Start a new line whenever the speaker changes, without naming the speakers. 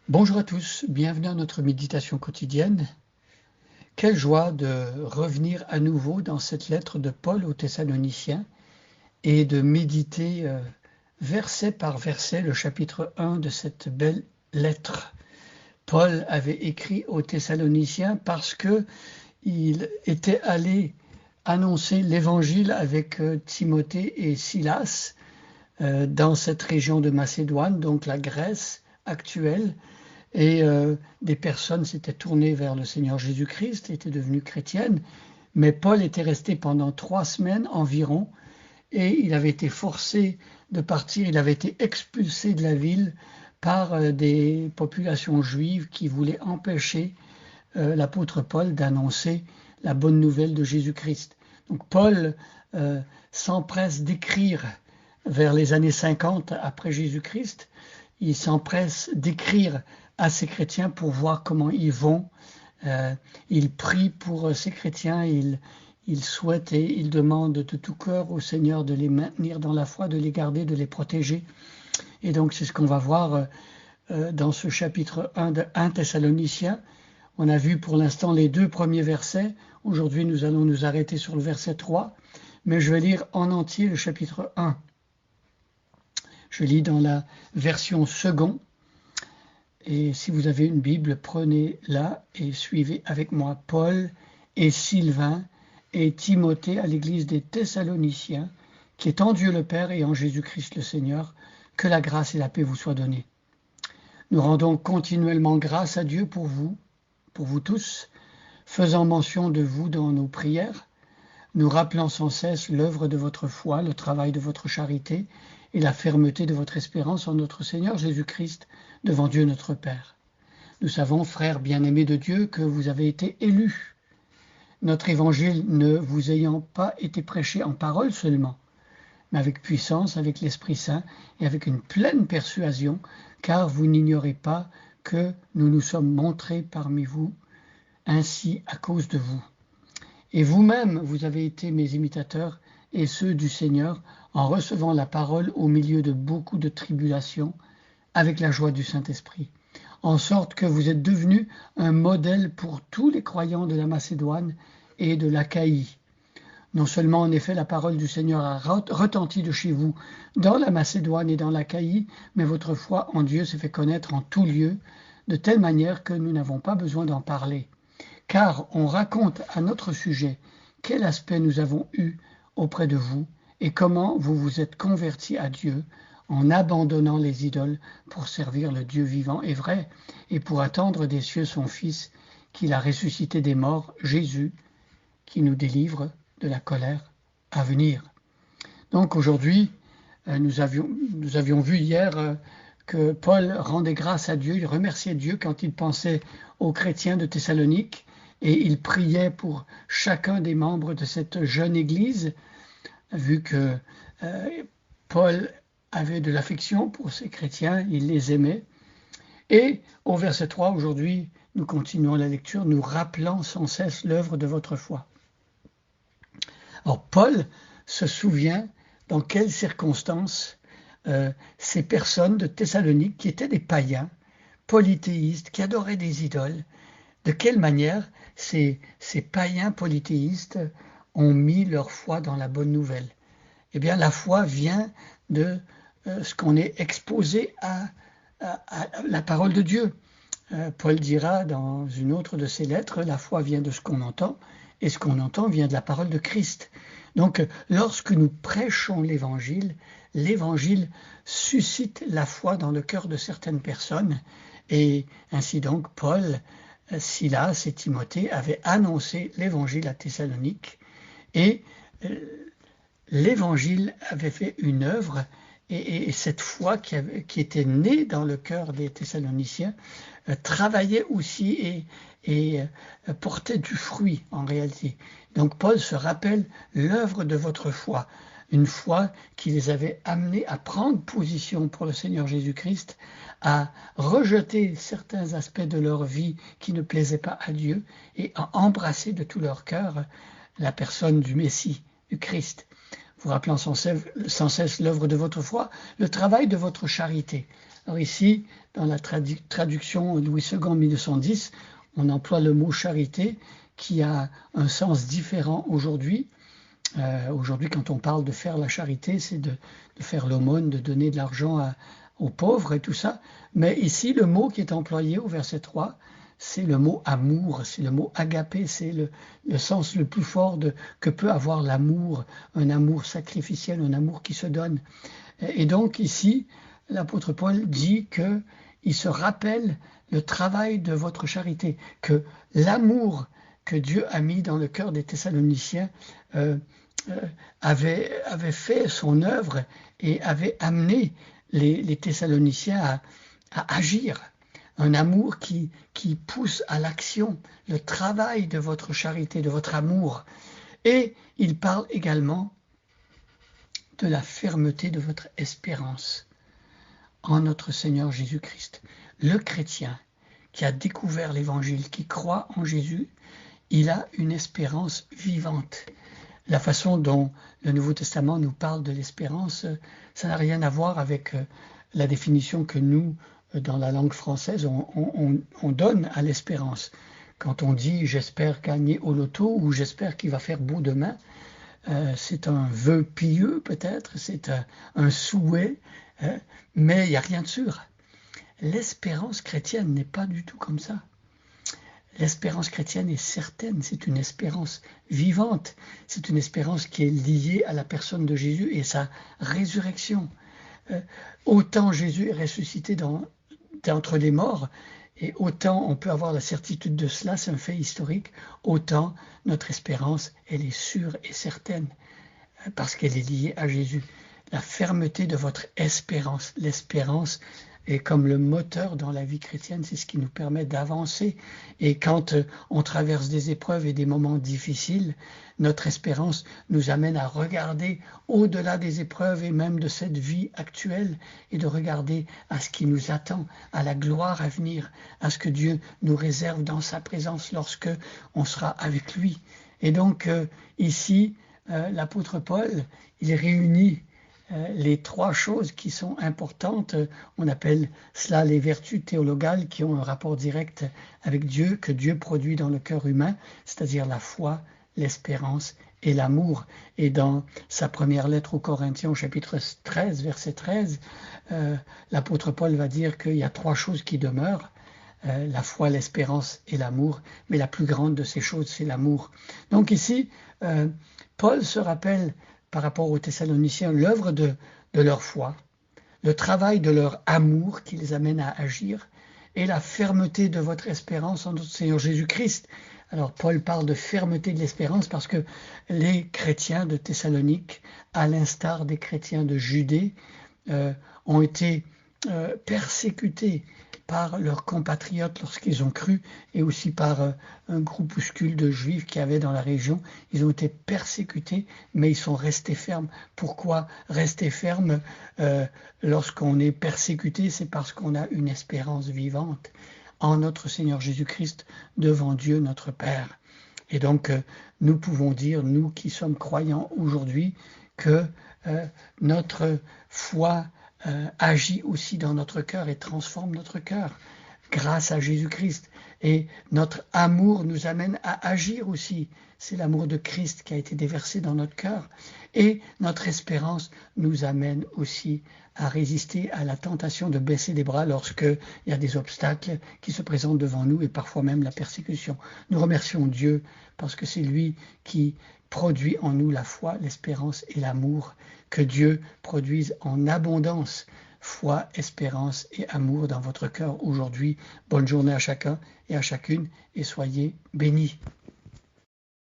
Bonjour à tous, bienvenue à notre méditation quotidienne. Quelle joie de revenir à nouveau dans cette lettre de Paul aux Thessaloniciens et de méditer verset par verset le chapitre 1 de cette belle lettre. Paul avait écrit aux Thessaloniciens parce qu'il était allé annoncer l'évangile avec Timothée et Silas dans cette région de Macédoine, donc la Grèce actuelle. Et des personnes s'étaient tournées vers le Seigneur Jésus-Christ, étaient devenues chrétiennes, mais Paul était resté pendant 3 semaines environ, et il avait été forcé de partir, il avait été expulsé de la ville par des populations juives qui voulaient empêcher l'apôtre Paul d'annoncer la bonne nouvelle de Jésus-Christ. Donc Paul s'empresse d'écrire vers les années 50 après Jésus-Christ, il s'empresse d'écrire à ces chrétiens pour voir comment ils vont. Il prie pour ces chrétiens, il souhaite et il demande de tout cœur au Seigneur de les maintenir dans la foi, de les garder, de les protéger. Et donc c'est ce qu'on va voir dans ce chapitre 1 de 1 Thessaloniciens. On a vu pour l'instant les 2 premiers versets. Aujourd'hui, nous allons nous arrêter sur le verset 3, mais je vais lire en entier le chapitre 1. Je lis dans la version second. Et si vous avez une Bible, prenez-la et suivez avec moi Paul et Sylvain et Timothée à l'église des Thessaloniciens, qui est en Dieu le Père et en Jésus-Christ le Seigneur, que la grâce et la paix vous soient données. Nous rendons continuellement grâce à Dieu pour vous tous, faisant mention de vous dans nos prières, nous rappelant sans cesse l'œuvre de votre foi, le travail de votre charité et la fermeté de votre espérance en notre Seigneur Jésus-Christ devant Dieu notre Père. Nous savons, frères bien-aimés de Dieu, que vous avez été élus, notre évangile ne vous ayant pas été prêché en parole seulement, mais avec puissance, avec l'Esprit Saint et avec une pleine persuasion, car vous n'ignorez pas que nous nous sommes montrés parmi vous, ainsi à cause de vous. Et vous-même, vous avez été mes imitateurs et ceux du Seigneur, en recevant la parole au milieu de beaucoup de tribulations, avec la joie du Saint-Esprit, en sorte que vous êtes devenus un modèle pour tous les croyants de la Macédoine et de l'Achaïe. Non seulement en effet la parole du Seigneur a retenti de chez vous dans la Macédoine et dans l'Achaïe, mais votre foi en Dieu s'est fait connaître en tout lieu, de telle manière que nous n'avons pas besoin d'en parler. Car on raconte à notre sujet quel aspect nous avons eu auprès de vous et comment vous vous êtes convertis à Dieu en abandonnant les idoles pour servir le Dieu vivant et vrai et pour attendre des cieux son Fils qu'il a ressuscité des morts, Jésus, qui nous délivre de la colère à venir. Donc aujourd'hui, nous avions vu hier que Paul rendait grâce à Dieu, il remerciait Dieu quand il pensait aux chrétiens de Thessalonique et il priait pour chacun des membres de cette jeune église, vu que Paul avait de l'affection pour ces chrétiens, il les aimait. Et au verset 3, aujourd'hui, nous continuons la lecture, nous rappelant sans cesse l'œuvre de votre foi. Alors Paul se souvient dans quelles circonstances ces personnes de Thessalonique, qui étaient des païens, polythéistes, qui adoraient des idoles, de quelle manière ces païens polythéistes ont mis leur foi dans la bonne nouvelle. Eh bien, la foi vient de ce qu'on est exposé à la parole de Dieu. Paul dira dans une autre de ses lettres, la foi vient de ce qu'on entend, et ce qu'on entend vient de la parole de Christ. Donc, lorsque nous prêchons l'Évangile suscite la foi dans le cœur de certaines personnes, et ainsi donc Paul, Silas et Timothée avaient annoncé l'Évangile à Thessalonique, et l'Évangile avait fait une œuvre, et cette foi qui était née dans le cœur des Thessaloniciens travaillait aussi et portait du fruit en réalité. Donc Paul se rappelle l'œuvre de votre foi, une foi qui les avait amenés à prendre position pour le Seigneur Jésus-Christ, à rejeter certains aspects de leur vie qui ne plaisaient pas à Dieu et à embrasser de tout leur cœur la personne du Messie, du Christ. Vous rappelant sans cesse l'œuvre de votre foi, le travail de votre charité. Alors ici, dans la traduction Louis II 1910, on emploie le mot charité qui a un sens différent aujourd'hui. Aujourd'hui, quand on parle de faire la charité, c'est de faire l'aumône, de donner de l'argent aux pauvres et tout ça. Mais ici, le mot qui est employé au verset 3, c'est le mot amour, c'est le mot agapé, c'est le sens le plus fort que peut avoir l'amour, un amour sacrificiel, un amour qui se donne. Et donc ici, l'apôtre Paul dit qu'il se rappelle le travail de votre charité, que l'amour que Dieu a mis dans le cœur des Thessaloniciens avait fait son œuvre et avait amené les Thessaloniciens à agir. Un amour qui pousse à l'action, le travail de votre charité, de votre amour. Et il parle également de la fermeté de votre espérance en notre Seigneur Jésus-Christ. Le chrétien qui a découvert l'Évangile, qui croit en Jésus, il a une espérance vivante. La façon dont le Nouveau Testament nous parle de l'espérance, ça n'a rien à voir avec la définition que nous, dans la langue française, on donne à l'espérance. Quand on dit « j'espère gagner au loto » ou « j'espère qu'il va faire beau demain », c'est un vœu pieux peut-être, c'est un souhait, mais il n'y a rien de sûr. L'espérance chrétienne n'est pas du tout comme ça. L'espérance chrétienne est certaine, c'est une espérance vivante, c'est une espérance qui est liée à la personne de Jésus et sa résurrection. Autant Jésus est ressuscité d'entre les morts, et autant on peut avoir la certitude de cela, c'est un fait historique, autant notre espérance, elle est sûre et certaine, parce qu'elle est liée à Jésus. La fermeté de votre espérance, l'espérance est comme le moteur dans la vie chrétienne, c'est ce qui nous permet d'avancer. Et quand on traverse des épreuves et des moments difficiles, notre espérance nous amène à regarder au-delà des épreuves et même de cette vie actuelle et de regarder à ce qui nous attend, à la gloire à venir, à ce que Dieu nous réserve dans sa présence lorsque on sera avec lui. Et donc ici, l'apôtre Paul, il réunit les trois choses qui sont importantes, on appelle cela les vertus théologales qui ont un rapport direct avec Dieu, que Dieu produit dans le cœur humain, c'est-à-dire la foi, l'espérance et l'amour. Et dans sa première lettre aux Corinthiens, au chapitre 13, verset 13, l'apôtre Paul va dire qu'il y a trois choses qui demeurent, la foi, l'espérance et l'amour, mais la plus grande de ces choses, c'est l'amour. Donc ici, Paul se rappelle par rapport aux Thessaloniciens, l'œuvre de leur foi, le travail de leur amour qui les amène à agir, et la fermeté de votre espérance en notre Seigneur Jésus-Christ. Alors Paul parle de fermeté de l'espérance parce que les chrétiens de Thessalonique, à l'instar des chrétiens de Judée, ont été persécutés par leurs compatriotes lorsqu'ils ont cru, et aussi par un groupuscule de juifs qui avait dans la région. Ils ont été persécutés, mais ils sont restés fermes. Pourquoi rester ferme lorsqu'on est persécuté? C'est parce qu'on a une espérance vivante en notre Seigneur Jésus-Christ devant Dieu notre Père. Et donc nous pouvons dire, nous qui sommes croyants aujourd'hui, que notre foi agit aussi dans notre cœur et transforme notre cœur grâce à Jésus-Christ. Et notre amour nous amène à agir aussi. C'est l'amour de Christ qui a été déversé dans notre cœur. Et notre espérance nous amène aussi à résister à la tentation de baisser les bras lorsqu'il y a des obstacles qui se présentent devant nous et parfois même la persécution. Nous remercions Dieu parce que c'est lui qui produit en nous la foi, l'espérance et l'amour. Que Dieu produise en abondance foi, espérance et amour dans votre cœur aujourd'hui. Bonne journée à chacun et à chacune et soyez bénis.